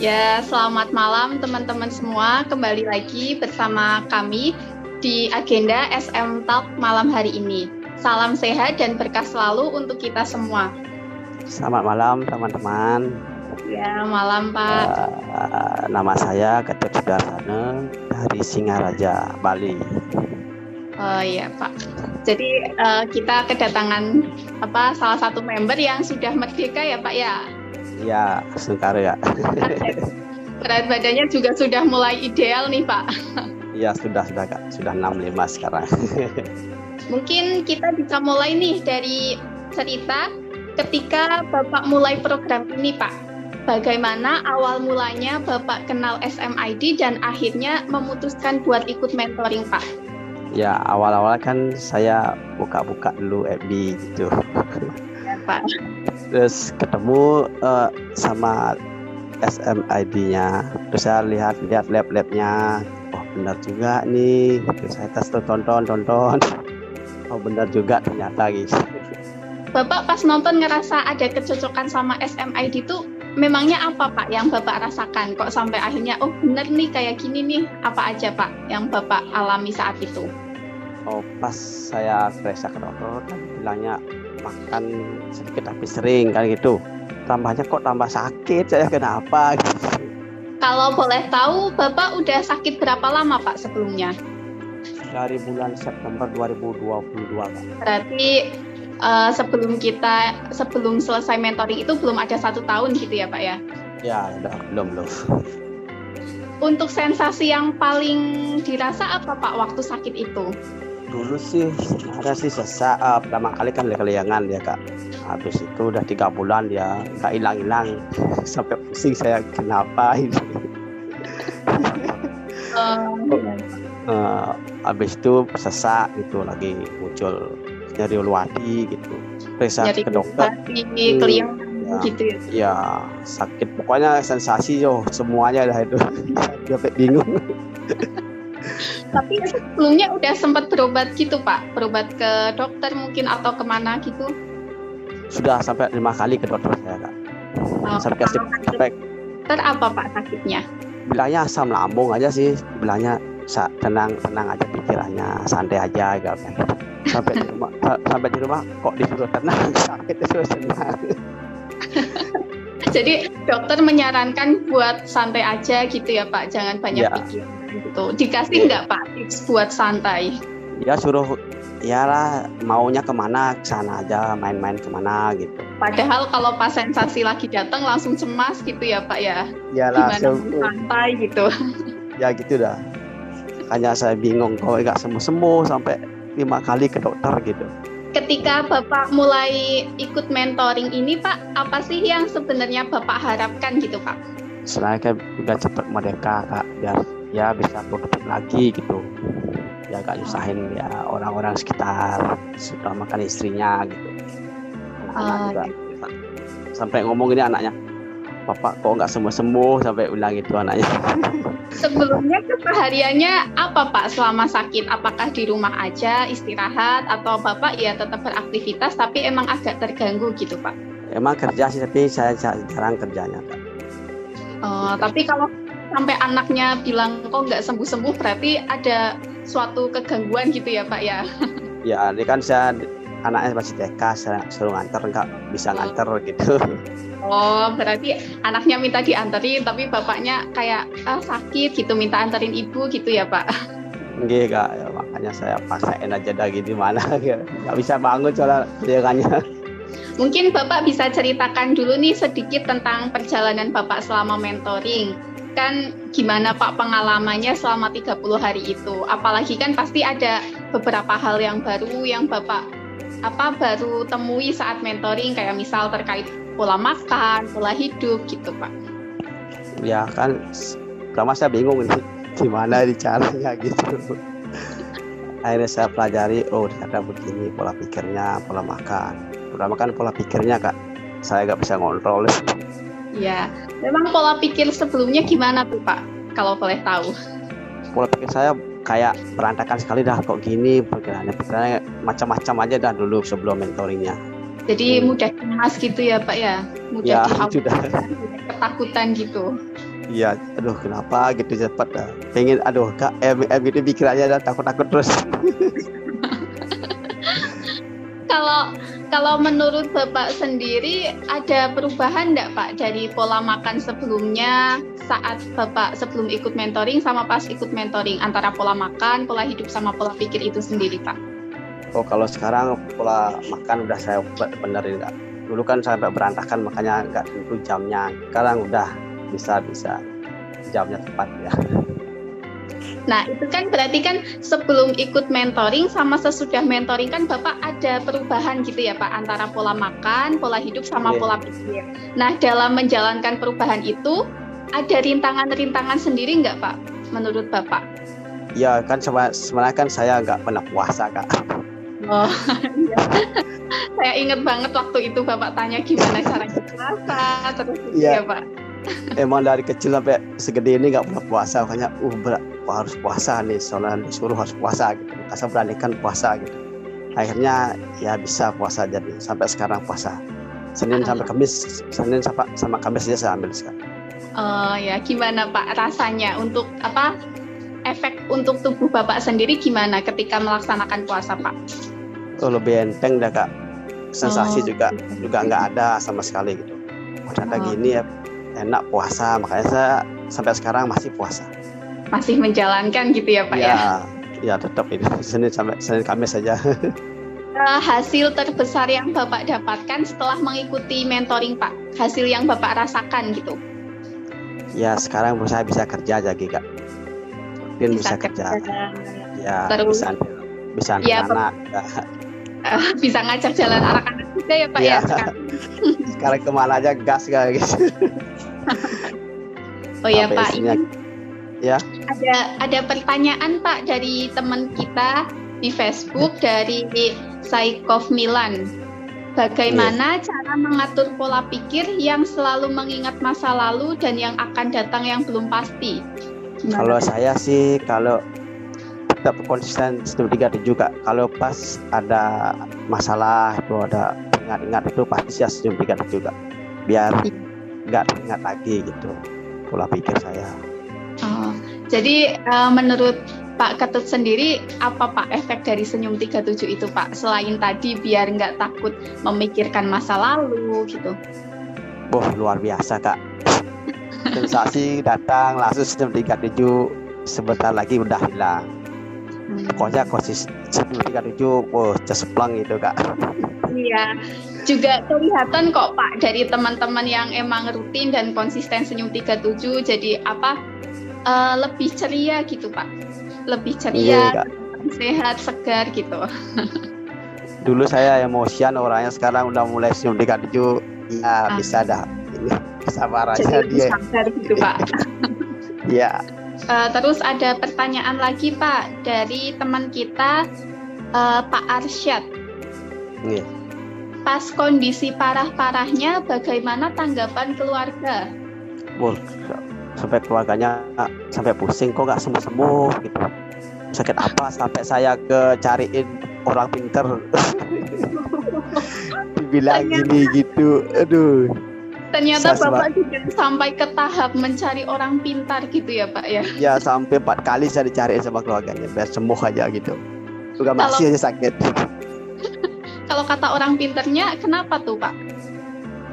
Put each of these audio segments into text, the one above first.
Ya, selamat malam teman-teman semua. Kembali lagi bersama kami di agenda SM Talk malam hari ini. Salam sehat dan berkah selalu untuk kita semua. Selamat malam teman-teman. Ya, malam Pak. Nama saya Gatot Sudarsana dari Singaraja, Bali. Oh iya Pak. Jadi kita kedatangan salah satu member yang sudah merdeka ya Pak ya. Ya, sebentar ya. Berat badannya juga sudah mulai ideal nih Pak. Ya, sudah Kak. Sudah 65 sekarang. Mungkin kita bisa mulai nih dari cerita ketika Bapak mulai program ini Pak. Bagaimana awal mulanya Bapak kenal SMID dan akhirnya memutuskan buat ikut mentoring Pak? Ya, awal-awal kan saya buka-buka dulu FB gitu. Ya Pak. Terus ketemu sama SMID-nya. Terus saya lihat lab-labnya. Oh, benar juga nih. Terus saya tes tonton. Oh, benar juga ternyata gitu. Bapak pas nonton ngerasa ada kecocokan sama SMID itu memangnya apa Pak yang Bapak rasakan? Kok sampai akhirnya oh bener nih kayak gini nih. Apa aja Pak yang Bapak alami saat itu? Oh, pas saya periksa ke dokter kan bilangnya makan sedikit tapi sering kan gitu. Tambahnya kok tambah sakit, saya kenapa gitu. Kalau boleh tahu Bapak udah sakit berapa lama Pak sebelumnya? Dari bulan September 2022 Kak. Berarti sebelum selesai mentoring itu belum ada 1 tahun gitu ya Pak ya? Ya, udah belum. Untuk sensasi yang paling dirasa apa Pak waktu sakit itu? Dulu sih ada sih sesak, pertama kali kan keliangan ya Kak. Habis itu udah 3 bulan dia nggak hilang sampai pusing saya kenapa ini. Habis itu sesak gitu lagi muncul nyeri ulu hati gitu. Periksa ke dokter. Keliang gitu ya. Ya sakit pokoknya sensasi semuanya dah itu. Sampai bingung. Tapi sebelumnya udah sempat berobat gitu Pak? Berobat ke dokter mungkin atau kemana gitu? Sudah sampai 5 kali ke dokter saya Kak. Sampai dokter apa Pak sakitnya? Bilangnya asam lambung aja sih. Bilangnya tenang aja pikirannya, santai aja gitu. Sampai di rumah kok disuruh tenang, sakit disuruh tenang. Jadi dokter menyarankan buat santai aja gitu ya Pak, jangan banyak pikir gitu. Dikasih nggak Pak tips buat santai? Ya suruh lah maunya kemana sana aja, main-main kemana gitu. Padahal kalau pas sensasi lagi datang langsung cemas gitu ya Pak ya? Iyalah, gimana santai gitu? Ya gitu dah. Hanya saya bingung kok nggak sembuh sampai 5 kali ke dokter gitu. Ketika Bapak mulai ikut mentoring ini Pak, apa sih yang sebenarnya Bapak harapkan gitu Pak? Selain kan udah cepat merdeka Kak, biar ya bisa produktif lagi gitu. Ya gak nyusahin ya orang-orang sekitar, sudah makan istrinya gitu. Anak-anak juga sampai ngomong ini anaknya, Bapak kok nggak sembuh sampai bilang gitu anaknya. Sebelumnya kesehariannya apa Pak selama sakit? Apakah di rumah aja istirahat atau Bapak ya tetap beraktivitas tapi emang agak terganggu gitu Pak? Emang kerja sih tapi saya jarang kerjanya Kak. Tapi kalau sampai anaknya bilang kok nggak sembuh-sembuh berarti ada suatu kegangguan gitu ya Pak ya? Ya ini kan anaknya masih TK, saya suruh nganter nggak bisa nganter gitu. Oh, berarti anaknya minta dianterin, tapi bapaknya kayak sakit gitu, minta anterin ibu gitu ya Pak? Enggak Kak, ya, makanya saya paksain aja dah gitu mana, nggak bisa bangun soalnya kelihatannya. Mungkin Bapak bisa ceritakan dulu nih sedikit tentang perjalanan Bapak selama mentoring. Kan gimana Pak pengalamannya selama 30 hari itu? Apalagi kan pasti ada beberapa hal yang baru yang Bapak baru temui saat mentoring, kayak misal terkait pola makan, pola hidup gitu Pak. Ya kan pertama saya bingung ini gimana caranya gitu. Akhirnya saya pelajari, oh ternyata begini pola pikirnya, pola makan. Pertama kan pola pikirnya Kak, saya nggak bisa ngontrol. Ya, memang pola pikir sebelumnya gimana tuh Pak, kalau boleh tahu? Pola pikir saya kayak berantakan sekali dah kok gini, pikirannya macam-macam aja dah dulu sebelum mentoringnya. Jadi mudah cemas gitu ya Pak ya? Mudah ya, sudah. ketakutan gitu. Iya, aduh kenapa gitu cepat dah. Pengen, aduh kak, gitu pikirannya dah takut-takut terus. Kalau menurut Bapak sendiri ada perubahan enggak Pak dari pola makan sebelumnya saat Bapak sebelum ikut mentoring sama pas ikut mentoring, antara pola makan, pola hidup sama pola pikir itu sendiri Pak? Oh kalau sekarang pola makan udah saya benerin kak. Dulu kan sampai berantakan makanya nggak tentu jamnya. Sekarang udah bisa jamnya tepat ya. Nah, itu kan berarti kan sebelum ikut mentoring sama sesudah mentoring kan Bapak ada perubahan gitu ya Pak, antara pola makan, pola hidup sama pola pikir. Nah, dalam menjalankan perubahan itu ada rintangan-rintangan sendiri nggak Pak menurut Bapak? Ya kan sebenarnya kan saya nggak pernah puasa Kak. Oh, iya. Saya ingat banget waktu itu Bapak tanya gimana caranya puasa, terus ya Pak. Emang dari kecil sampai segede ini nggak pernah puasa, makanya harus puasa nih, soalnya disuruh harus puasa gitu. Maka saya beranikan puasa gitu. Akhirnya ya bisa puasa, jadi sampai sekarang puasa. Senin sampai Kamis, Senin sama Kamis aja saya ambil sekarang. Oh ya, gimana Pak rasanya untuk apa? Efek untuk tubuh Bapak sendiri gimana ketika melaksanakan puasa Pak? Oh, lebih enteng dah Kak. Sensasi juga nggak ada sama sekali gitu. Ternyata gini ya, enak puasa, makanya saya sampai sekarang masih puasa. Masih menjalankan gitu ya Pak ya? Ya tetap itu Senin Kamis saja. Hasil terbesar yang Bapak dapatkan setelah mengikuti mentoring Pak, hasil yang Bapak rasakan gitu? Ya sekarang saya bisa kerja lagi Kak. Mungkin bisa kerja. Ya terus, bisa ya, anak. Bisa ngajak jalan anak-anak juga ya Pak ya sekarang. Sekarang kemana aja gas kayak gitu. Oh ya Pak, ya. Ada pertanyaan Pak dari teman kita di Facebook dari Saikov Milan. Bagaimana cara mengatur pola pikir yang selalu mengingat masa lalu dan yang akan datang yang belum pasti? Kalau saya sih tetap konsisten sistem 37 juga. Kalau pas ada masalah itu ada ingat itu pasti saya sistem 37 juga. Biar nggak ingat lagi gitu pola pikir saya. Jadi menurut Pak Ketut sendiri apa Pak efek dari senyum 37 itu Pak? Selain tadi biar nggak takut memikirkan masa lalu gitu. Luar biasa Kak. Sensasi datang langsung senyum 37, sebentar lagi udah hilang. Pokoknya konsisten 37 cespleng gitu Kak. Iya, juga kelihatan kok Pak dari teman-teman yang emang rutin dan konsisten senyum 37, jadi lebih ceria gitu Pak. Lebih ceria, sehat, segar gitu. Dulu saya emosian orangnya, sekarang udah mulai senyum 37, ya bisa dah. Ini kesabarannya dia. Sadar gitu Pak. Iya. Terus ada pertanyaan lagi Pak dari teman kita Pak Arsyad. Pas kondisi parah-parahnya bagaimana tanggapan keluarga? Sampai keluarganya sampai pusing, kok nggak sembuh gitu. Sakit apa sampai saya cariin orang pinter. Dibilang gini gitu, aduh. Ternyata Bapak juga sampai ke tahap mencari orang pintar gitu ya Pak ya? Ya sampai 4 kali saya dicariin sama keluarganya biar sembuh aja gitu. Juga masih aja sakit. Kalau kata orang pintarnya kenapa tuh Pak?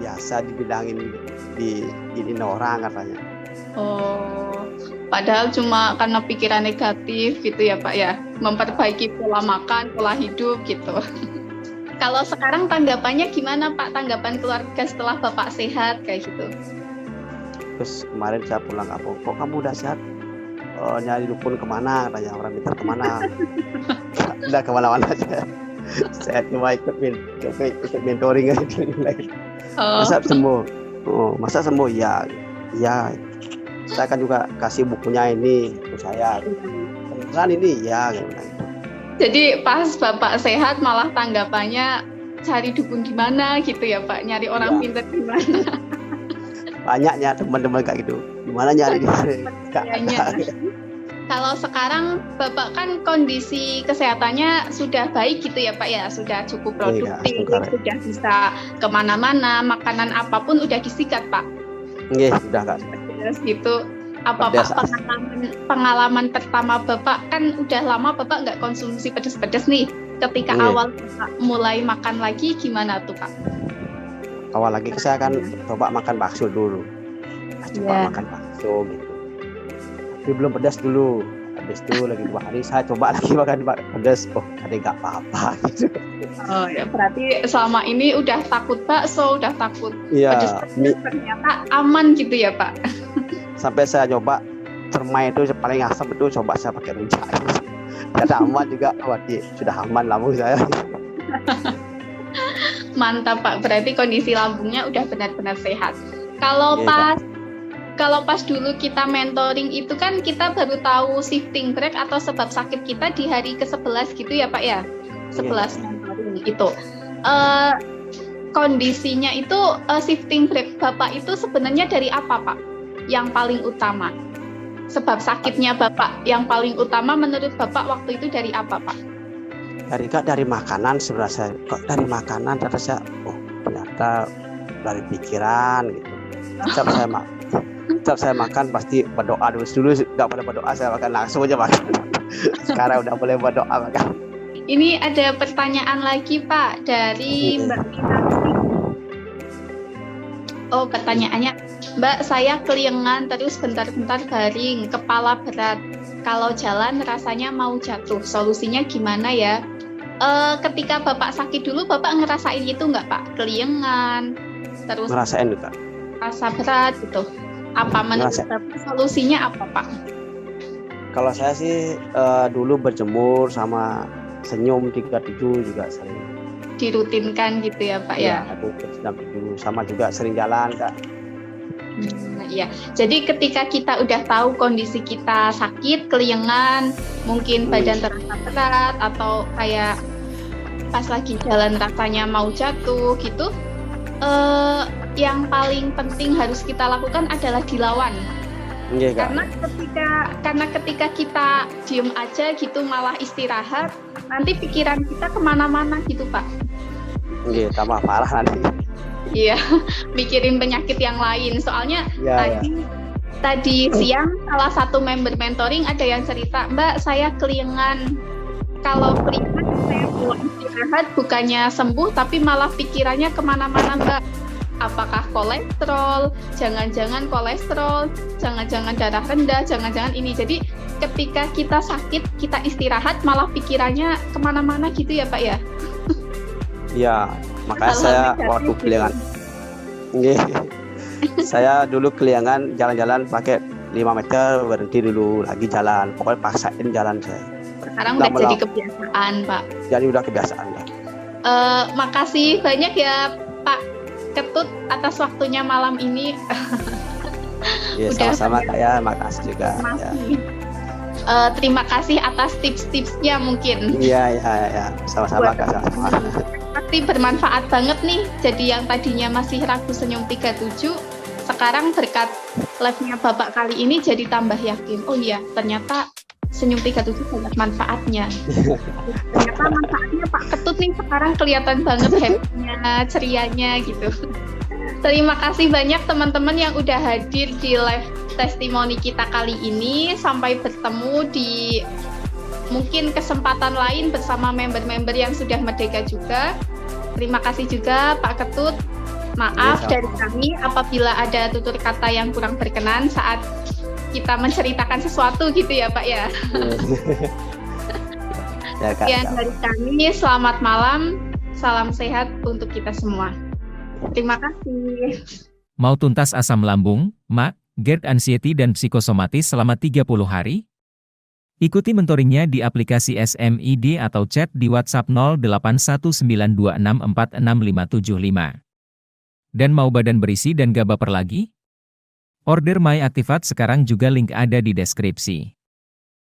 Biasa dibilangin diinin orang katanya. Padahal cuma karena pikiran negatif gitu ya Pak ya? Memperbaiki pola makan, pola hidup gitu. Kalau sekarang tanggapannya gimana Pak? Tanggapan keluarga setelah Bapak sehat kayak gitu? Terus kemarin saya pulang kampung, kok kamu udah sehat? Nyari dukun kemana? Tanya orang pintar kemana? Udah kemana-mana aja. Saya cuma ikut mentoring aja. Masa sembuh? Masa sembuh? Ya. Saya kan juga kasih bukunya ini ke saya. Beneran ini ya. Jadi pas Bapak sehat malah tanggapannya cari dukun di mana gitu ya Pak, nyari orang pintar di mana? Banyaknya teman-teman kayak gitu. Gimana nyari di mana? Kalau sekarang Bapak kan kondisi kesehatannya sudah baik gitu ya Pak ya, sudah cukup produktif, sudah bisa kemana-mana, makanan apapun udah disikat Pak. Sudah Kak. pedas gitu. Apa Pedas. Pak pengalaman pertama Bapak, kan udah lama Bapak nggak konsumsi pedas-pedas nih. Ketika Iya. awal Bapak mulai makan lagi gimana tuh Pak? Awal lagi saya kan coba makan bakso dulu. Coba Iya. makan bakso gitu. Tapi belum pedas dulu. Habis itu lagi 2 hari saya coba lagi makan pedas. Oh, tadi nggak apa-apa gitu. Oh ya, berarti selama ini udah takut bakso, udah takut Iya, pedas-pedas, ternyata aman gitu ya Pak? sampai saya coba permen itu paling asam itu coba saya pakai rujak. Ternyata aman juga. Wah, sudah aman lambung saya. Mantap Pak, berarti kondisi lambungnya udah benar-benar sehat. Kalau Iya, pas dulu kita mentoring itu kan kita baru tahu shifting break atau sebab sakit kita di hari ke-11 gitu ya Pak ya? 11 mentoring itu. Kondisinya itu shifting break Bapak itu sebenarnya dari apa Pak? Yang paling utama? Sebab sakitnya Bapak yang paling utama menurut Bapak waktu itu dari apa Pak? dari makanan sebenarnya. Kok dari makanan ternyata oh ternyata dari pikiran gitu. Setiap saya makan pasti berdoa dulu nggak boleh berdoa, saya makan langsung aja makan. Sekarang udah boleh berdoa makan. Ini ada pertanyaan lagi Pak dari Mbak Minasi. Oh, pertanyaannya, Mbak, saya keliengan terus bentar-bentar garing, kepala berat. Kalau jalan rasanya mau jatuh. Solusinya gimana ya? Ketika Bapak sakit dulu, Bapak ngerasain itu nggak Pak? Keliengan, terus Ngerasain juga. rasa berat gitu. Apa menurut Ngerasain. Bapak solusinya apa Pak? Kalau saya sih dulu berjemur sama senyum 37 juga sering. Dirutinkan gitu ya Pak ya? Aku sedang dulu sama juga sering jalan Kak. Iya, jadi ketika kita udah tahu kondisi kita sakit, keliengan, mungkin badan terasa berat atau kayak pas lagi jalan rasanya mau jatuh gitu, yang paling penting harus kita lakukan adalah dilawan. Iya Kak. Karena ketika kita diem aja gitu malah istirahat, nanti pikiran kita kemana-mana gitu Pak. Iya, tambah parah nanti. Iya, mikirin penyakit yang lain. Soalnya Iya. tadi siang salah satu member mentoring ada yang cerita, Mbak, saya keliengan. Kalau keliengan saya mau istirahat bukannya sembuh, tapi malah pikirannya kemana-mana Mbak. Apakah kolesterol? Jangan-jangan kolesterol, jangan-jangan darah rendah, jangan-jangan ini. Jadi ketika kita sakit, kita istirahat, malah pikirannya kemana-mana gitu ya Pak ya? Iya, makanya saya waktu keliangan. Iya. Saya dulu keliangan jalan-jalan pakai 5 meter berhenti dulu lagi jalan. Pokoknya paksain jalan saya. Sekarang udah jadi kebiasaan Pak. Jadi udah kebiasaan ya. Makasih banyak ya Pak Ketut atas waktunya malam ini. Iya, sama-sama Kak ya, makasih juga. Ya. Terima kasih atas tips-tipsnya mungkin. Iya, sama-sama Kak, sama-sama. Pasti bermanfaat banget nih. Jadi yang tadinya masih ragu senyum 37, sekarang berkat live-nya Bapak kali ini jadi tambah yakin. Oh iya, ternyata senyum 37 banyak manfaatnya. Ternyata manfaatnya Pak Ketut nih sekarang kelihatan banget happy-nya, cerianya gitu. Terima kasih banyak teman-teman yang udah hadir di live testimoni kita kali ini. Sampai bertemu di mungkin kesempatan lain bersama member-member yang sudah merdeka juga. Terima kasih juga Pak Ketut. Maaf dari kami apabila ada tutur kata yang kurang berkenan saat kita menceritakan sesuatu gitu ya Pak ya. Sekian dari kami, selamat malam, salam sehat untuk kita semua. Terima kasih. Mau tuntas asam lambung, MAC, GERD anxiety dan psikosomatis selama 30 hari? Ikuti mentoringnya di aplikasi SMID atau chat di WhatsApp 081926466575. Dan mau badan berisi dan gak baper lagi? Order My Activate sekarang juga link ada di deskripsi.